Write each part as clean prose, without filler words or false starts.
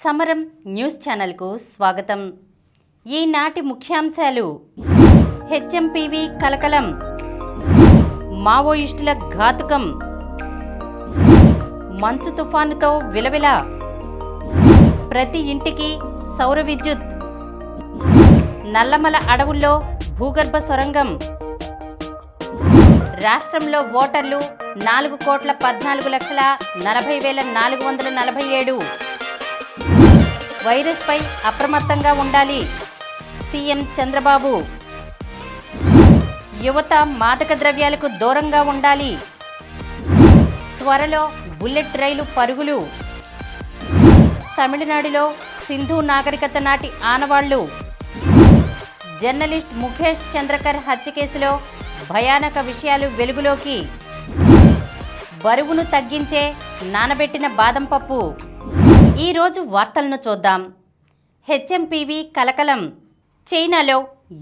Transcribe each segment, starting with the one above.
సమరం న్యూస్ ఛానల్కు స్వాగతం. ఈనాటి ముఖ్యాంశాలు: హెచ్ఎంపీవీ కలకలం, మావోయిస్టుల ఘాతుకం, మంచు తుఫానుతో విలవిల, ప్రతి ఇంటికి సౌర విద్యుత్, నల్లమల అడవుల్లో భూగర్భ సొరంగం, రాష్ట్రంలో ఓటర్లు 4,14,40,447. వైరస్పై అప్రమత్తంగా ఉండాలి సీఎం చంద్రబాబు. యువత మాదక ద్రవ్యాలకు దూరంగా ఉండాలి. త్వరలో బుల్లెట్ రైలు పరుగులు. తమిళనాడులో సింధు నాగరికత నాటి ఆనవాళ్లు. జర్నలిస్ట్ ముఖేష్ చంద్రకర్ హత్య కేసులో భయానక విషయాలు వెలుగులోకి. బరువును తగ్గించే నానబెట్టిన బాదం పప్పు. ఈరోజు వార్తలను చూద్దాం. హెచ్ఎంపీవీ కలకలం. చైనాలో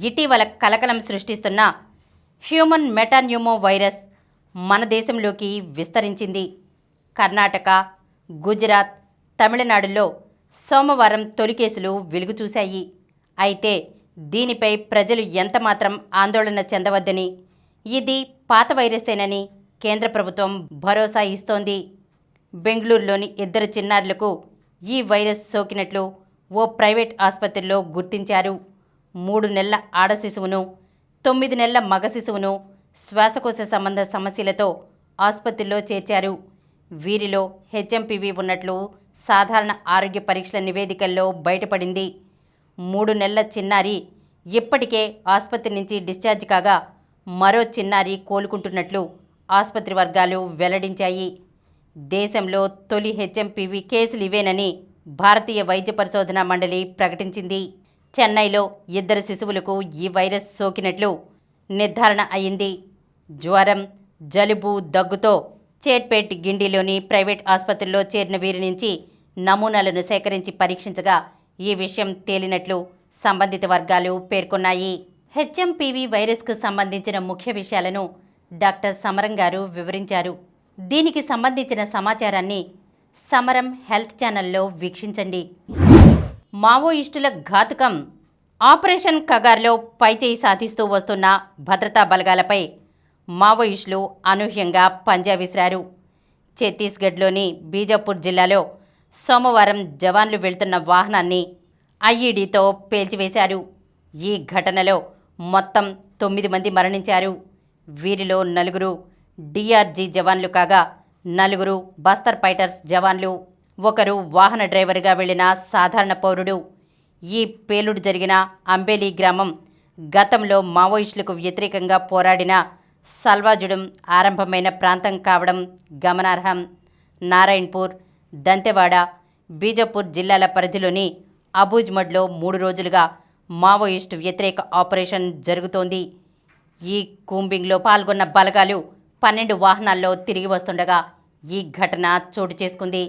ఇటీవల కలకలం సృష్టిస్తున్న హ్యూమన్ మెటాన్యూమో వైరస్ మన దేశంలోకి విస్తరించింది. కర్ణాటక, గుజరాత్, తమిళనాడులో సోమవారం తొలి కేసులు వెలుగు చూశాయి. అయితే దీనిపై ప్రజలు ఎంతమాత్రం ఆందోళన చెందవద్దని, ఇది పాత వైరసేనని కేంద్ర ప్రభుత్వం భరోసా ఇస్తోంది. బెంగళూరులోని 2 చిన్నారులకు ఈ వైరస్ సోకినట్లు ఓ ప్రైవేట్ ఆసుపత్రిలో గుర్తించారు. 3 నెలల ఆడ శిశువును, 9 నెలల మగ శిశువును శ్వాసకోశ సంబంధ సమస్యలతో ఆసుపత్రిలో చేర్చారు. వీరిలో హెచ్ఎంపీవీ ఉన్నట్లు సాధారణ ఆరోగ్య పరీక్షల నివేదికల్లో బయటపడింది. 3 నెలల చిన్నారి ఇప్పటికే ఆసుపత్రి నుంచి డిశ్చార్జ్ కాగా, మరో చిన్నారి కోలుకుంటున్నట్లు ఆసుపత్రి వర్గాలు వెల్లడించాయి. దేశంలో తొలి హెచ్ఎంపీవీ కేసులు ఇవేనని భారతీయ వైద్య పరిశోధనా మండలి ప్రకటించింది. చెన్నైలో 2 శిశువులకు ఈ వైరస్ సోకినట్లు నిర్ధారణ అయింది. జ్వరం, జలుబు, దగ్గుతో చేట్పేట్ గిండిలోని ప్రైవేట్ ఆసుపత్రిలో చేరిన వీరి నుంచి నమూనాలను సేకరించి పరీక్షించగా ఈ విషయం తేలినట్లు సంబంధిత వర్గాలు పేర్కొన్నాయి. హెచ్ఎంపీవీ వైరస్కు సంబంధించిన ముఖ్య విషయాలను డాక్టర్ సమరం గారు వివరించారు. దీనికి సంబంధించిన సమాచారాన్ని సమరం హెల్త్ ఛానల్లో వీక్షించండి. మావోయిస్టుల ఘాతుకం. ఆపరేషన్ కగార్లో పైచేయి సాధిస్తూ వస్తున్న భద్రతా బలగాలపై మావోయిస్టులు అనూహ్యంగా పంజా విసిరారు. ఛత్తీస్గఢ్లోని బీజాపూర్ జిల్లాలో సోమవారం జవాన్లు వెళ్తున్న వాహనాన్ని ఐఈడీతో పేల్చివేశారు. ఈ ఘటనలో మొత్తం 9 మంది మరణించారు. వీరిలో 4 డిఆర్జీ జవాన్లు కాగా, 4 బస్తర్ ఫైటర్స్ జవాన్లు, 1 వాహన డ్రైవర్గా వెళ్లిన సాధారణ పౌరుడు. ఈ పేలుడు జరిగిన అంబేలి గ్రామం గతంలో మావోయిస్టులకు వ్యతిరేకంగా పోరాడిన సల్వాజుడం ఆరంభమైన ప్రాంతం కావడం గమనార్హం. నారాయణపూర్, దంతెవాడ, బీజాపూర్ జిల్లాల పరిధిలోని అబూజ్మడ్లో 3 రోజులుగా మావోయిస్టు వ్యతిరేక ఆపరేషన్ జరుగుతోంది. ఈ కూంబింగ్లో పాల్గొన్న బలగాలు 12 వాహనాల్లో తిరిగి వస్తుండగా ఈ ఘటన చోటు చేసుకుంది.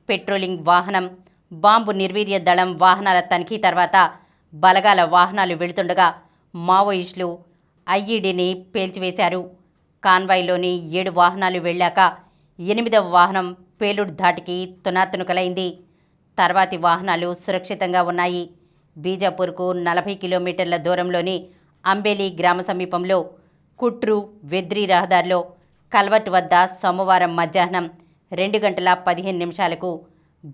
పెట్రోలింగ్ వాహనం, బాంబు నిర్వీర్య దళం వాహనాల తనిఖీ తర్వాత బలగాల వాహనాలు వెళుతుండగా మావోయిస్టులు ఐఈడీని పేల్చివేశారు. కాన్వాయ్లోని 7 వాహనాలు వెళ్ళాక 8వ వాహనం పేలుడు ధాటికి తునాతునకలైంది. తర్వాతి వాహనాలు సురక్షితంగా ఉన్నాయి. బీజాపూర్కు 40 కిలోమీటర్ల దూరంలోని అంబేలి గ్రామ సమీపంలో కుట్రు వెద్రి రహదారిలో కల్వర్ట్ వద్ద సోమవారం మధ్యాహ్నం 2:15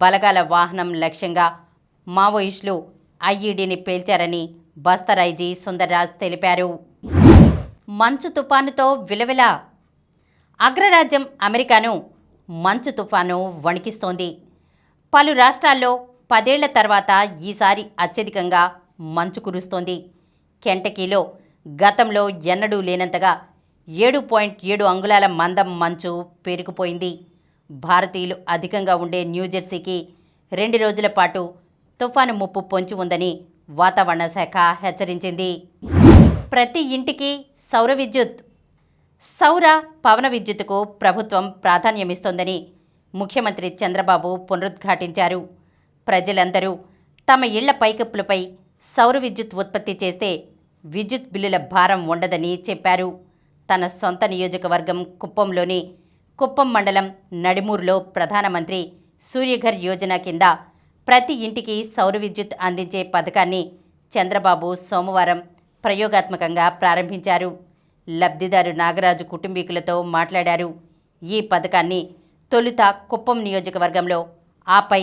బలగాల వాహనం లక్ష్యంగా మావోయిస్టులు ఐఈడీని పేల్చారని బస్తర్ ఐజీ సుందర్రాజ్ తెలిపారు. మంచు తుఫానుతో విలవిల. అగ్రరాజ్యం అమెరికాను మంచు తుఫాను వణికిస్తోంది. పలు రాష్ట్రాల్లో 10 ఏళ్ల తర్వాత ఈసారి అత్యధికంగా మంచు కురుస్తోంది. కెంటకీలో గతంలో ఎన్నడూ లేనంతగా 7.7 అంగుళాల మందం మంచు పేరుకుపోయింది. భారతీయులు అధికంగా ఉండే న్యూజెర్సీకి 2 రోజుల పాటు తుఫాను ముప్పు పొంచి ఉందని వాతావరణ శాఖ హెచ్చరించింది. ప్రతి ఇంటికి సౌర విద్యుత్. సౌర, పవన విద్యుత్తుకు ప్రభుత్వం ప్రాధాన్యమిస్తోందని ముఖ్యమంత్రి చంద్రబాబు పునరుద్ఘాటించారు. ప్రజలందరూ తమ ఇళ్ల పైకప్పులపై సౌర విద్యుత్ ఉత్పత్తి చేస్తే విద్యుత్ బిల్లుల భారం ఉండదని చెప్పారు. తన సొంత నియోజకవర్గం కుప్పంలోని కుప్పం మండలం నడిమూరులో ప్రధానమంత్రి సూర్యఘర్ యోజన కింద ప్రతి ఇంటికి సౌర విద్యుత్ అందించే పథకాన్ని చంద్రబాబు సోమవారం ప్రయోగాత్మకంగా ప్రారంభించారు. లబ్ధిదారు నాగరాజు కుటుంబీకులతో మాట్లాడారు. ఈ పథకాన్ని తొలుత కుప్పం నియోజకవర్గంలో, ఆపై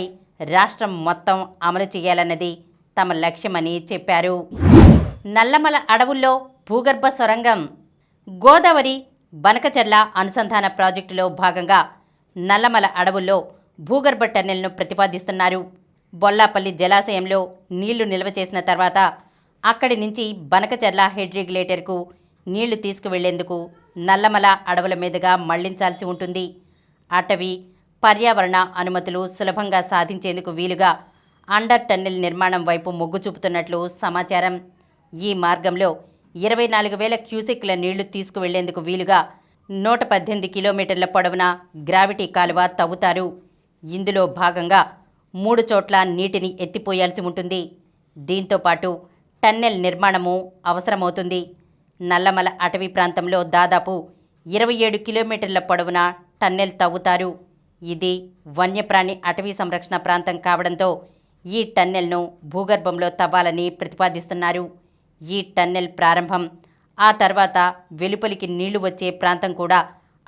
రాష్ట్రం మొత్తం అమలు చేయాలన్నది తమ లక్ష్యమని చెప్పారు. నల్లమల అడవుల్లో భూగర్భ సొరంగం. గోదావరి బనకచెర్ల అనుసంధాన ప్రాజెక్టులో భాగంగా నల్లమల అడవుల్లో భూగర్భ టన్నెల్ను ప్రతిపాదిస్తున్నారు. బొల్లాపల్లి జలాశయంలో నీళ్లు నిల్వ చేసిన తర్వాత అక్కడి నుంచి బనకచెర్ల హెడ్ రెగ్యులేటర్కు నీళ్లు తీసుకువెళ్లేందుకు నల్లమల అడవుల మీదుగా మళ్లించాల్సి ఉంటుంది. అటవీ, పర్యావరణ అనుమతులు సులభంగా సాధించేందుకు వీలుగా అండర్ టన్నెల్ నిర్మాణం వైపు మొగ్గు చూపుతున్నట్లు సమాచారం. ఈ మార్గంలో 24,000 క్యూసెక్ల నీళ్లు తీసుకువెళ్లేందుకు వీలుగా 118 కిలోమీటర్ల పొడవున గ్రావిటీ కాలువ తవ్వుతారు. ఇందులో భాగంగా 3 చోట్ల నీటిని ఎత్తిపోయాల్సి ఉంటుంది. దీంతోపాటు టన్నెల్ నిర్మాణము అవసరమవుతుంది. నల్లమల అటవీ ప్రాంతంలో దాదాపు 27 కిలోమీటర్ల పొడవున టన్నెల్ తవ్వుతారు. ఇది వన్యప్రాణి అటవీ సంరక్షణ ప్రాంతం కావడంతో ఈ టన్నెల్ను భూగర్భంలో తవ్వాలని ప్రతిపాదిస్తున్నారు. ఈ టన్నెల్ ప్రారంభం, ఆ తర్వాత వెలుపలికి నీళ్లు వచ్చే ప్రాంతం కూడా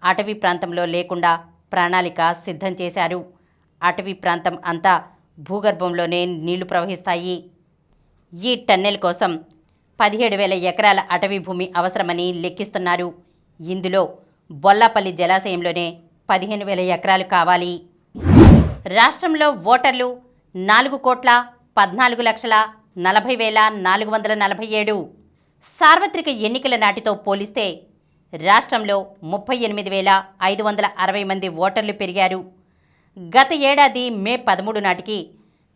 అటవీ ప్రాంతంలో లేకుండా ప్రణాళిక సిద్ధం చేశారు. అటవీ ప్రాంతం అంతా భూగర్భంలోనే నీళ్లు ప్రవహిస్తాయి. ఈ టన్నెల్ కోసం 17,000 ఎకరాల అటవీ భూమి అవసరమని లెక్కిస్తున్నారు. ఇందులో బొల్లాపల్లి జలాశయంలోనే 15,000 ఎకరాలు కావాలి. రాష్ట్రంలో ఓటర్లు 4,14,40,447. సార్వత్రిక ఎన్నికల నాటితో పోలిస్తే రాష్ట్రంలో 38,560 మంది ఓటర్లు పెరిగారు. గత ఏడాది మే 13 నాటికి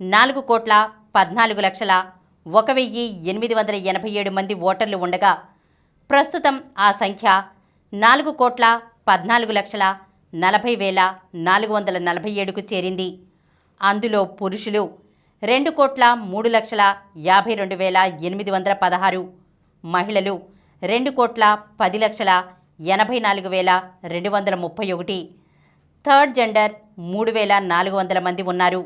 4,14,01,887 మంది ఓటర్లు ఉండగా ప్రస్తుతం ఆ సంఖ్య 4,14,40,447కు చేరింది. అందులో పురుషులు 2,03,52,816, మహిళలు 2,10,84,231, థర్డ్ జెండర్ 3,400 మంది ఉన్నారు.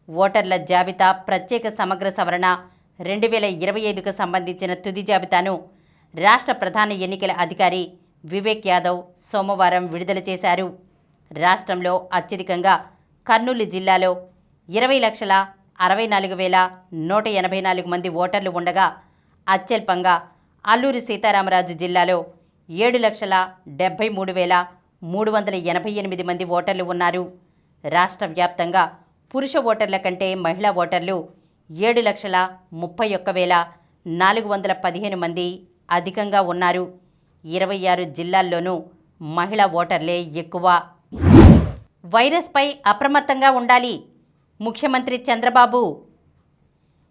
ఓటర్ల జాబితా ప్రత్యేక సమగ్ర సవరణ 2025కు సంబంధించిన తుది జాబితాను రాష్ట్ర ప్రధాన ఎన్నికల అధికారి వివేక్ యాదవ్ సోమవారం విడుదల చేశారు. రాష్ట్రంలో అత్యధికంగా కర్నూలు జిల్లాలో 20,64,184 మంది ఓటర్లు ఉండగా అత్యల్పంగా అల్లూరి సీతారామరాజు జిల్లాలో 7,73,388 మంది ఓటర్లు ఉన్నారు. రాష్ట్ర వ్యాప్తంగా పురుష ఓటర్ల కంటే మహిళా ఓటర్లు 7,31,415 మంది అధికంగా ఉన్నారు. 26 జిల్లాల్లోనూ మహిళా ఓటర్లే ఎక్కువ. వైరస్పై అప్రమత్తంగా ఉండాలి ముఖ్యమంత్రి చంద్రబాబు.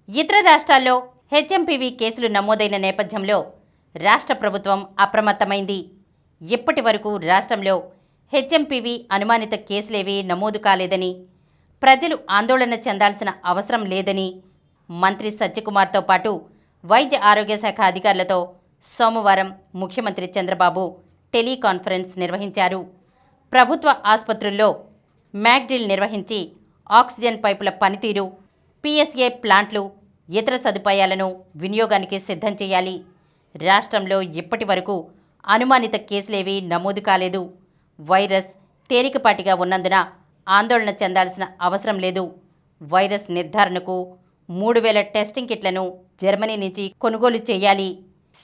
ఇతర రాష్ట్రాల్లో హెచ్ఎంపీవీ కేసులు నమోదైన నేపథ్యంలో రాష్ట్ర ప్రభుత్వం అప్రమత్తమైంది. ఇప్పటి వరకు రాష్ట్రంలో హెచ్ఎంపీవీ అనుమానిత కేసులేవీ నమోదు కాలేదని, ప్రజలు ఆందోళన చెందాల్సిన అవసరం లేదని మంత్రి సత్యకుమార్తో పాటు వైద్య ఆరోగ్య శాఖ అధికారులతో సోమవారం ముఖ్యమంత్రి చంద్రబాబు టెలికాన్ఫరెన్స్ నిర్వహించారు. ప్రభుత్వ ఆసుపత్రుల్లో మ్యాక్డ్రిల్ నిర్వహించి ఆక్సిజన్ పైపుల పనితీరు, పీఎస్ఏ ప్లాంట్లు, ఇతర సదుపాయాలను వినియోగానికి సిద్ధం చేయాలి. రాష్ట్రంలో ఇప్పటి వరకు అనుమానిత కేసులేవీ నమోదు కాలేదు. వైరస్ తేలికపాటిగా ఉన్నందున ఆందోళన చెందాల్సిన అవసరం లేదు. వైరస్ నిర్ధారణకు 3,000 టెస్టింగ్ కిట్లను జర్మనీ నుంచి కొనుగోలు చేయాలి.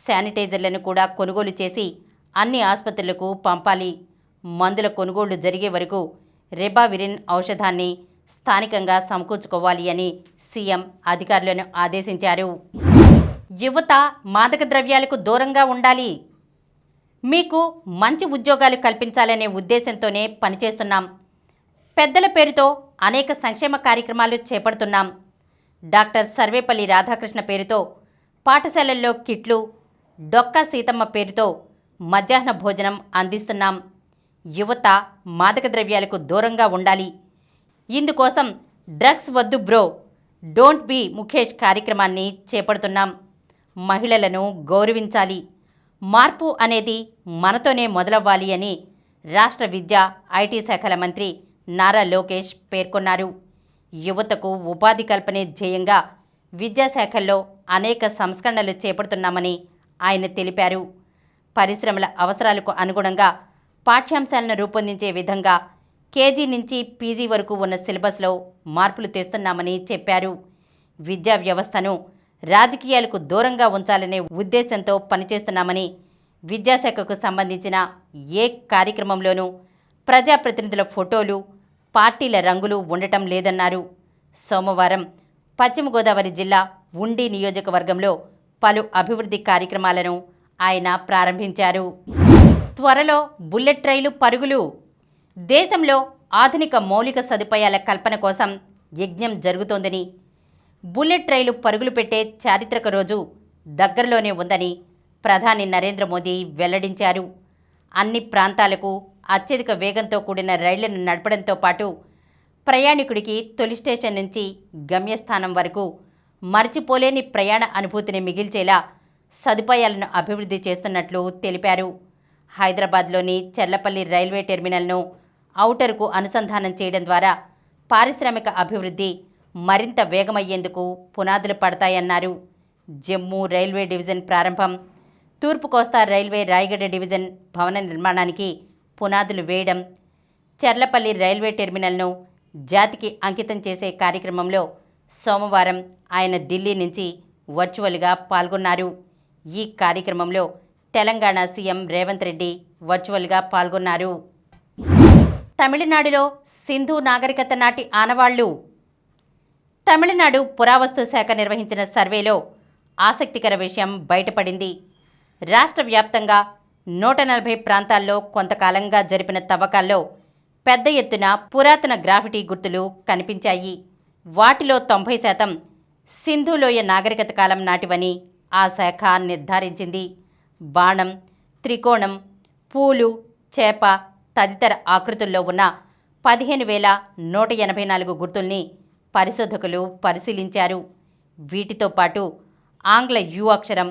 శానిటైజర్లను కూడా కొనుగోలు చేసి అన్ని ఆసుపత్రులకు పంపాలి. మందుల కొనుగోళ్లు జరిగే వరకు రెబావిరిన్ ఔషధాన్ని స్థానికంగా సమకూర్చుకోవాలి అని సీఎం అధికారులను ఆదేశించారు. యువత మాదక ద్రవ్యాలకు దూరంగా ఉండాలి. మీకు మంచి ఉద్యోగాలు కల్పించాలనే ఉద్దేశంతోనే పనిచేస్తున్నాం. పెద్దల పేరుతో అనేక సంక్షేమ కార్యక్రమాలు చేపడుతున్నాం. డాక్టర్ సర్వేపల్లి రాధాకృష్ణ పేరుతో పాఠశాలల్లో కిట్లు, డొక్కా సీతమ్మ పేరుతో మధ్యాహ్న భోజనం అందిస్తున్నాం. యువత మాదక ద్రవ్యాలకు దూరంగా ఉండాలి. ఇందుకోసం డ్రగ్స్ వద్దు బ్రో, డోంట్ బీ ముఖేష్ కార్యక్రమాన్ని చేపడుతున్నాం. మహిళలను గౌరవించాలి. మార్పు అనేది మనతోనే మొదలవ్వాలి అని రాష్ట్ర విద్యా, ఐటీ శాఖల మంత్రి నారా లోకేష్ పేర్కొన్నారు. యువతకు ఉపాధి కల్పనే ధ్యేయంగా విద్యాశాఖల్లో అనేక సంస్కరణలు చేపడుతున్నామని ఆయన తెలిపారు. పరిశ్రమల అవసరాలకు అనుగుణంగా పాఠ్యాంశాలను రూపొందించే విధంగా కేజీ నుంచి పీజీ వరకు ఉన్న సిలబస్లో మార్పులు తెస్తున్నామని చెప్పారు. విద్యా వ్యవస్థను రాజకీయాలకు దూరంగా ఉంచాలనే ఉద్దేశంతో పనిచేస్తున్నామని, విద్యాశాఖకు సంబంధించిన ఏ కార్యక్రమంలోనూ ప్రజాప్రతినిధుల ఫోటోలు, పార్టీల రంగులు ఉండటం లేదన్నారు. సోమవారం పశ్చిమ గోదావరి జిల్లా ఉండి నియోజకవర్గంలో పలు అభివృద్ధి కార్యక్రమాలను ఆయన ప్రారంభించారు. త్వరలో బుల్లెట్ రైలు పరుగులు. దేశంలో ఆధునిక మౌలిక సదుపాయాల కల్పన కోసం యజ్ఞం జరుగుతోందని, బుల్లెట్ రైలు పరుగులు పెట్టే చారిత్రక రోజు దగ్గరలోనే ఉందని ప్రధాని నరేంద్ర మోదీ వెల్లడించారు. అన్ని ప్రాంతాలకు అత్యధిక వేగంతో కూడిన రైళ్లను నడపడంతో పాటు ప్రయాణికుడికి తొలి స్టేషన్ నుంచి గమ్యస్థానం వరకు మర్చిపోలేని ప్రయాణ అనుభూతిని మిగిల్చేలా సదుపాయాలను అభివృద్ధి చేస్తున్నట్లు తెలిపారు. హైదరాబాద్లోని చెర్లపల్లి రైల్వే టెర్మినల్ను ఔటర్కు అనుసంధానం చేయడం ద్వారా పారిశ్రామిక అభివృద్ధి మరింత వేగమయ్యేందుకు పునాదులు పడతాయన్నారు. జమ్మూ రైల్వే డివిజన్ ప్రారంభం, తూర్పు కోస్తా రైల్వే రాయగడ డివిజన్ భవన నిర్మాణానికి పునాదులు వేయడం, చెర్లపల్లి రైల్వే టెర్మినల్ను జాతికి అంకితం చేసే కార్యక్రమంలో సోమవారం ఆయన ఢిల్లీ నుంచి వర్చువల్గా పాల్గొన్నారు. ఈ కార్యక్రమంలో తెలంగాణ సీఎం రేవంత్ రెడ్డి వర్చువల్గా పాల్గొన్నారు. తమిళనాడులో సింధు నాగరికత నాటి ఆనవాళ్లు. తమిళనాడు పురావస్తు శాఖ నిర్వహించిన సర్వేలో ఆసక్తికర విషయం బయటపడింది. రాష్ట్ర వ్యాప్తంగా 140 ప్రాంతాల్లో కొంతకాలంగా జరిపిన తవ్వకాల్లో పెద్ద ఎత్తున పురాతన గ్రాఫిటీ గుర్తులు కనిపించాయి. వాటిలో 90% సింధులోయ నాగరికత కాలం నాటివని ఆ శాఖ నిర్ధారించింది. బాణం, త్రికోణం, పూలు, చేప తదితర ఆకృతుల్లో ఉన్న 15,184 గుర్తుల్ని పరిశోధకులు పరిశీలించారు. వీటితో పాటు ఆంగ్ల యు అక్షరం,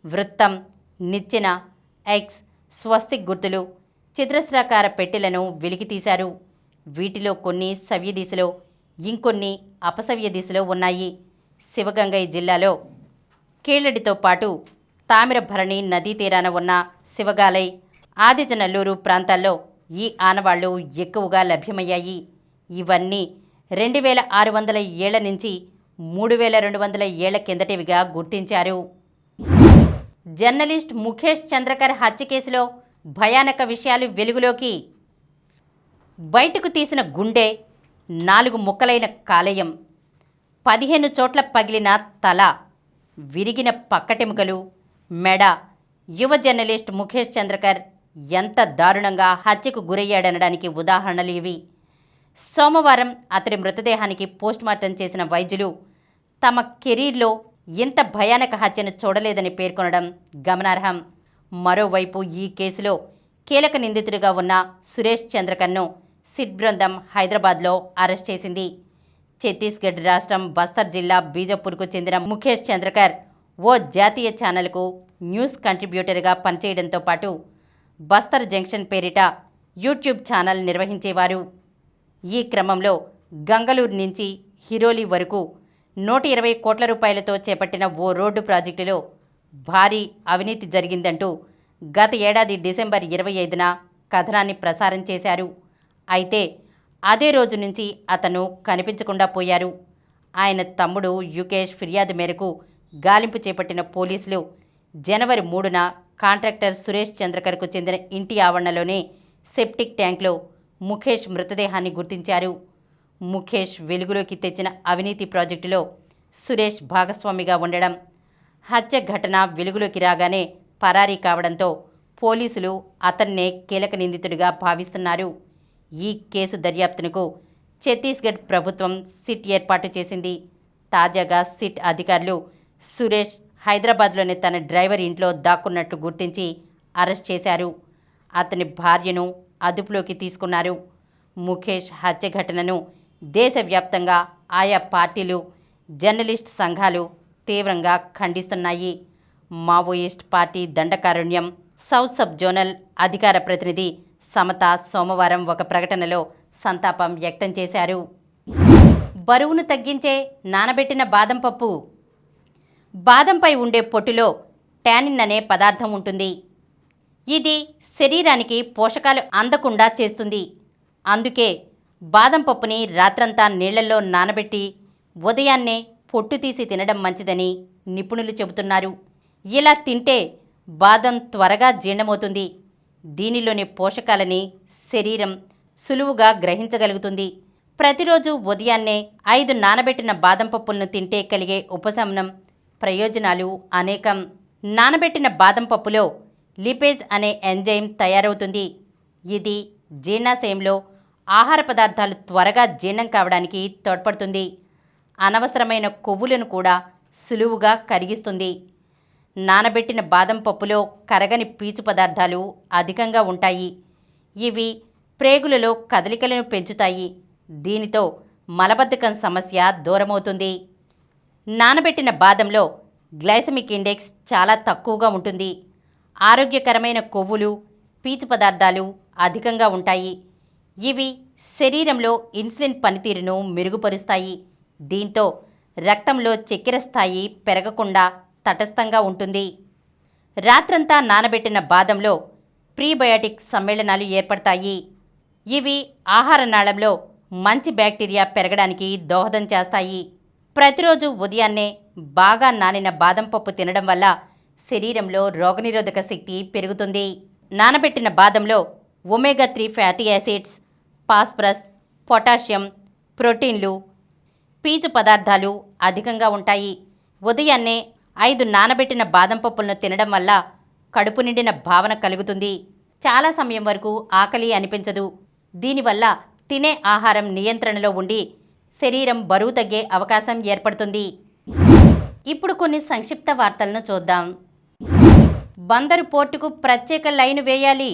వృత్తం, నిచ్చెన, ఎక్స్, స్వస్తిక్ గుర్తులు, చతురస్రాకార పెట్టెలను వెలికితీశారు. వీటిలో కొన్ని సవ్య దిశలో, ఇంకొన్ని అపసవ్య దిశలో ఉన్నాయి. శివగంగై జిల్లాలో కీళ్లడితో పాటు తామిరభరణి నదీ తీరాన ఉన్న శివగాలై, ఆదిజనల్లూరు ప్రాంతాల్లో ఈ ఆనవాళ్లు ఎక్కువగా లభ్యమయ్యాయి. ఇవన్నీ 2600 ఏళ్ల నుంచి 3200 ఏళ్ల కిందటివిగా గుర్తించారు. జర్నలిస్ట్ ముఖేష్ చంద్రకర్ హత్య కేసులో భయానక విషయాలు వెలుగులోకి. బయటకు తీసిన గుండె, 4 ముక్కలైన కాలేయం, 15 చోట్ల పగిలిన తల, విరిగిన పక్కటెముకలు, మెడ. యువ జర్నలిస్ట్ ముఖేష్ చంద్రకర్ ఎంత దారుణంగా హత్యకు గురయ్యాడనడానికి ఉదాహరణలు ఇవి. సోమవారం అతడి మృతదేహానికి పోస్టుమార్టం చేసిన వైద్యులు తమ కెరీర్లో ఇంత భయానక హత్యను చూడలేదని పేర్కొనడం గమనార్హం. మరోవైపు ఈ కేసులో కీలక నిందితుడిగా ఉన్న సురేష్ చంద్రకర్ను సిట్ బృందం హైదరాబాద్లో అరెస్ట్ చేసింది. ఛత్తీస్గఢ్ రాష్ట్రం బస్తర్ జిల్లా బీజపూర్కు చెందిన ముఖేష్ చంద్రకర్ ఓ జాతీయ ఛానల్కు న్యూస్ కంట్రిబ్యూటర్గా పనిచేయడంతో పాటు బస్తర్ జంక్షన్ పేరిట యూట్యూబ్ ఛానల్ నిర్వహించేవారు. ఈ క్రమంలో గంగలూరు నుంచి హిరోలి వరకు 120 కోట్ల రూపాయలతో చేపట్టిన ఓ రోడ్డు ప్రాజెక్టులో భారీ అవినీతి జరిగిందంటూ గత ఏడాది డిసెంబర్ 25న కథనాన్ని ప్రసారం చేశారు. అయితే అదే రోజు నుంచి అతను కనిపించకుండా పోయారు. ఆయన తమ్ముడు యుకేష్ ఫిర్యాదు మేరకు గాలింపు చేపట్టిన పోలీసులు జనవరి 3న కాంట్రాక్టర్ సురేష్ చంద్రకర్కు చెందిన ఇంటి ఆవరణలోనే సెప్టిక్ ట్యాంక్లో ముఖేష్ మృతదేహాన్ని గుర్తించారు. ముఖేష్ వెలుగులోకి తెచ్చిన అవినీతి ప్రాజెక్టులో సురేష్ భాగస్వామిగా ఉండడం, హత్య ఘటన వెలుగులోకి రాగానే పరారీ కావడంతో పోలీసులు అతన్నే కీలక నిందితుడిగా భావిస్తున్నారు. ఈ కేసు దర్యాప్తునకు ఛత్తీస్గఢ్ ప్రభుత్వం సిట్ ఏర్పాటు చేసింది. తాజాగా సిట్ అధికారులు సురేష్ హైదరాబాద్లోని తన డ్రైవర్ ఇంట్లో దాక్కున్నట్లు గుర్తించి అరెస్ట్ చేశారు. అతని భార్యను అదుపులోకి తీసుకున్నారు. ముఖేష్ హత్య ఘటనను దేశవ్యాప్తంగా ఆయా పార్టీలు, జర్నలిస్ట్ సంఘాలు తీవ్రంగా ఖండిస్తున్నాయి. Maoist party Dandakaranyam south sub zonal అధికార ప్రతినిధి సమత సోమవారం ఒక ప్రకటనలో సంతాపం వ్యక్తం చేశారు. బరువును తగ్గించే నానబెట్టిన బాదం పప్పు. బాదంపై ఉండే పొట్టులో టానిన్ అనే పదార్థం ఉంటుంది. ఇది శరీరానికి పోషకాలు అందకుండా చేస్తుంది. అందుకే బాదం పప్పుని రాత్రంతా నీళ్లలో నానబెట్టి ఉదయాన్నే పొట్టు తీసి తినడం మంచిదని నిపుణులు చెబుతున్నారు. ఇలా తింటే బాదం త్వరగా జీర్ణమవుతుంది. దీనిలోని పోషకాలని శరీరం సులువుగా గ్రహించగలుగుతుంది. ప్రతిరోజు ఉదయాన్నే 5 నానబెట్టిన బాదం పప్పులను తింటే కలిగే ఉపశమనం, ప్రయోజనాలు అనేకం. నానబెట్టిన బాదం పప్పులో లిపేజ్ అనే ఎంజైమ్ తయారవుతుంది. ఇది జీర్ణాశయంలో ఆహార పదార్థాలు త్వరగా జీర్ణం కావడానికి తోడ్పడుతుంది. అనవసరమైన కొవ్వులను కూడా సులువుగా కరిగిస్తుంది. నానబెట్టిన బాదం పప్పులో కరగని పీచు పదార్థాలు అధికంగా ఉంటాయి. ఇవి ప్రేగులలో కదలికలను పెంచుతాయి. దీనితో మలబద్ధకం సమస్య దూరమవుతుంది. నానబెట్టిన బాదంలో గ్లైసెమిక్ ఇండెక్స్ చాలా తక్కువగా ఉంటుంది. ఆరోగ్యకరమైన కొవ్వులు, పీచు పదార్థాలు అధికంగా ఉంటాయి. ఇవి శరీరంలో ఇన్సులిన్ పనితీరును మెరుగుపరుస్తాయి. దీంతో రక్తంలో చక్కెర స్థాయి పెరగకుండా తటస్థంగా ఉంటుంది. రాత్రంతా నానబెట్టిన బాదంలో ప్రీబయోటిక్ సమ్మేళనాలు ఏర్పడతాయి. ఇవి ఆహార నాళంలో మంచి బ్యాక్టీరియా పెరగడానికి దోహదం చేస్తాయి. ప్రతిరోజు ఉదయాన్నే బాగా నానిన బాదం పప్పు తినడం వల్ల శరీరంలో రోగనిరోధక శక్తి పెరుగుతుంది. నానబెట్టిన బాదంలో omega 3 fatty acids, phosphorus, potassium, ప్రోటీన్లు, పీచు పదార్థాలు అధికంగా ఉంటాయి. ఉదయాన్నే 5 నానబెట్టిన బాదం పప్పులను తినడం వల్ల కడుపు నిండిన భావన కలుగుతుంది. చాలా సమయం వరకు ఆకలి అనిపించదు. దీనివల్ల తినే ఆహారం నియంత్రణలో ఉండి శరీరం బరువు తగ్గే అవకాశం ఏర్పడుతుంది. ఇప్పుడు కొన్ని సంక్షిప్త వార్తలను చూద్దాం. బందరు పోర్టుకు ప్రత్యేక లైను వేయాలి.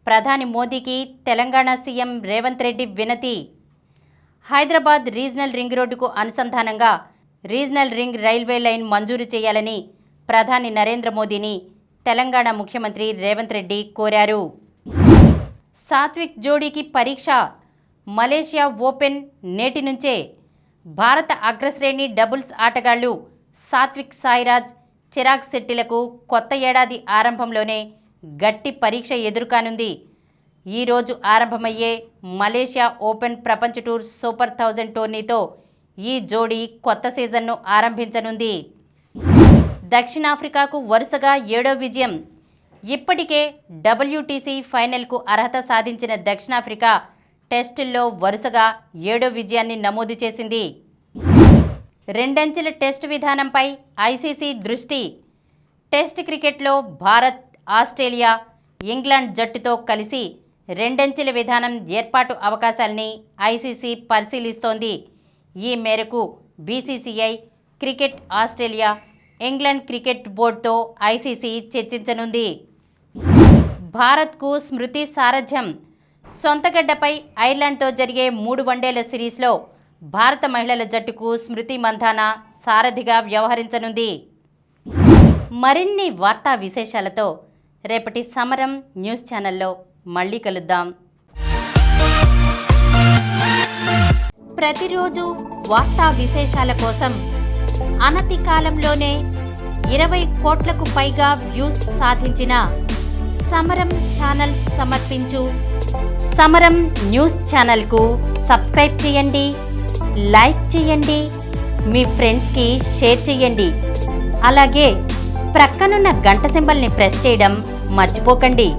ప్రధాని మోదీకి తెలంగాణ సీఎం రేవంత్ రెడ్డి వినతి. హైదరాబాద్ రీజనల్ రింగ్ రోడ్డుకు అనుసంధానంగా రీజనల్ రింగ్ రైల్వే లైన్ మంజూరు చేయాలని ప్రధాని నరేంద్ర మోదీని తెలంగాణ ముఖ్యమంత్రి రేవంత్ రెడ్డి కోరారు. సాత్విక్ జోడీకి పరీక్ష. మలేషియా ఓపెన్ నేటి నుంచే. భారత అగ్రశ్రేణి డబుల్స్ ఆటగాళ్లు సాత్విక్ సాయిరాజ్, చిరాగ్ శెట్టిలకు కొత్త ఏడాది ఆరంభంలోనే గట్టి పరీక్ష ఎదుర్కానుంది. ఈరోజు ఆరంభమయ్యే మలేషియా ఓపెన్ ప్రపంచ టూర్ సూపర్ 1000 టోర్నీతో ఈ జోడీ కొత్త సీజన్ను ఆరంభించనుంది. దక్షిణాఫ్రికాకు వరుసగా 7వ విజయం. ఇప్పటికే WTC ఫైనల్కు అర్హత సాధించిన దక్షిణాఫ్రికా టెస్టుల్లో వరుసగా 7వ విజయాన్ని నమోదు చేసింది. రెండంచెల టెస్టు విధానంపై ICC దృష్టి. టెస్ట్ క్రికెట్లో భారత్, ఆస్ట్రేలియా, ఇంగ్లాండ్ జట్టుతో కలిసి రెండంచెల విధానం ఏర్పాటు అవకాశాల్ని ICC పరిశీలిస్తోంది. ఈ మేరకు BCCI, cricket Australia, England cricket బోర్డుతో ICC చర్చించనుంది. భారత్కు స్మృతి సారథ్యం. సొంతగడ్డపై ఐర్లాండ్తో జరిగే 3 వన్డేల సిరీస్లో భారత మహిళల జట్టుకు స్మృతి మంధానా సారథిగా వ్యవహరించనుంది. మరిన్ని వార్తా విశేషాలతో రేపటి సమరం న్యూస్ ఛానల్లో మళ్ళీ కలుద్దాం. ప్రతిరోజు వార్తా విశేషాల కోసం అనతి కాలంలోనే 20 కోట్లకు పైగా వ్యూస్ సాధించిన సమరం ఛానల్ సమర్పించు సమరం న్యూస్ ఛానల్కు సబ్స్క్రైబ్ చేయండి, లైక్ చేయండి, మీ ఫ్రెండ్స్కి షేర్ చేయండి. అలాగే ప్రక్కనున్న గంట సింబల్ని ప్రెస్ చేయడం మర్చిపోకండి.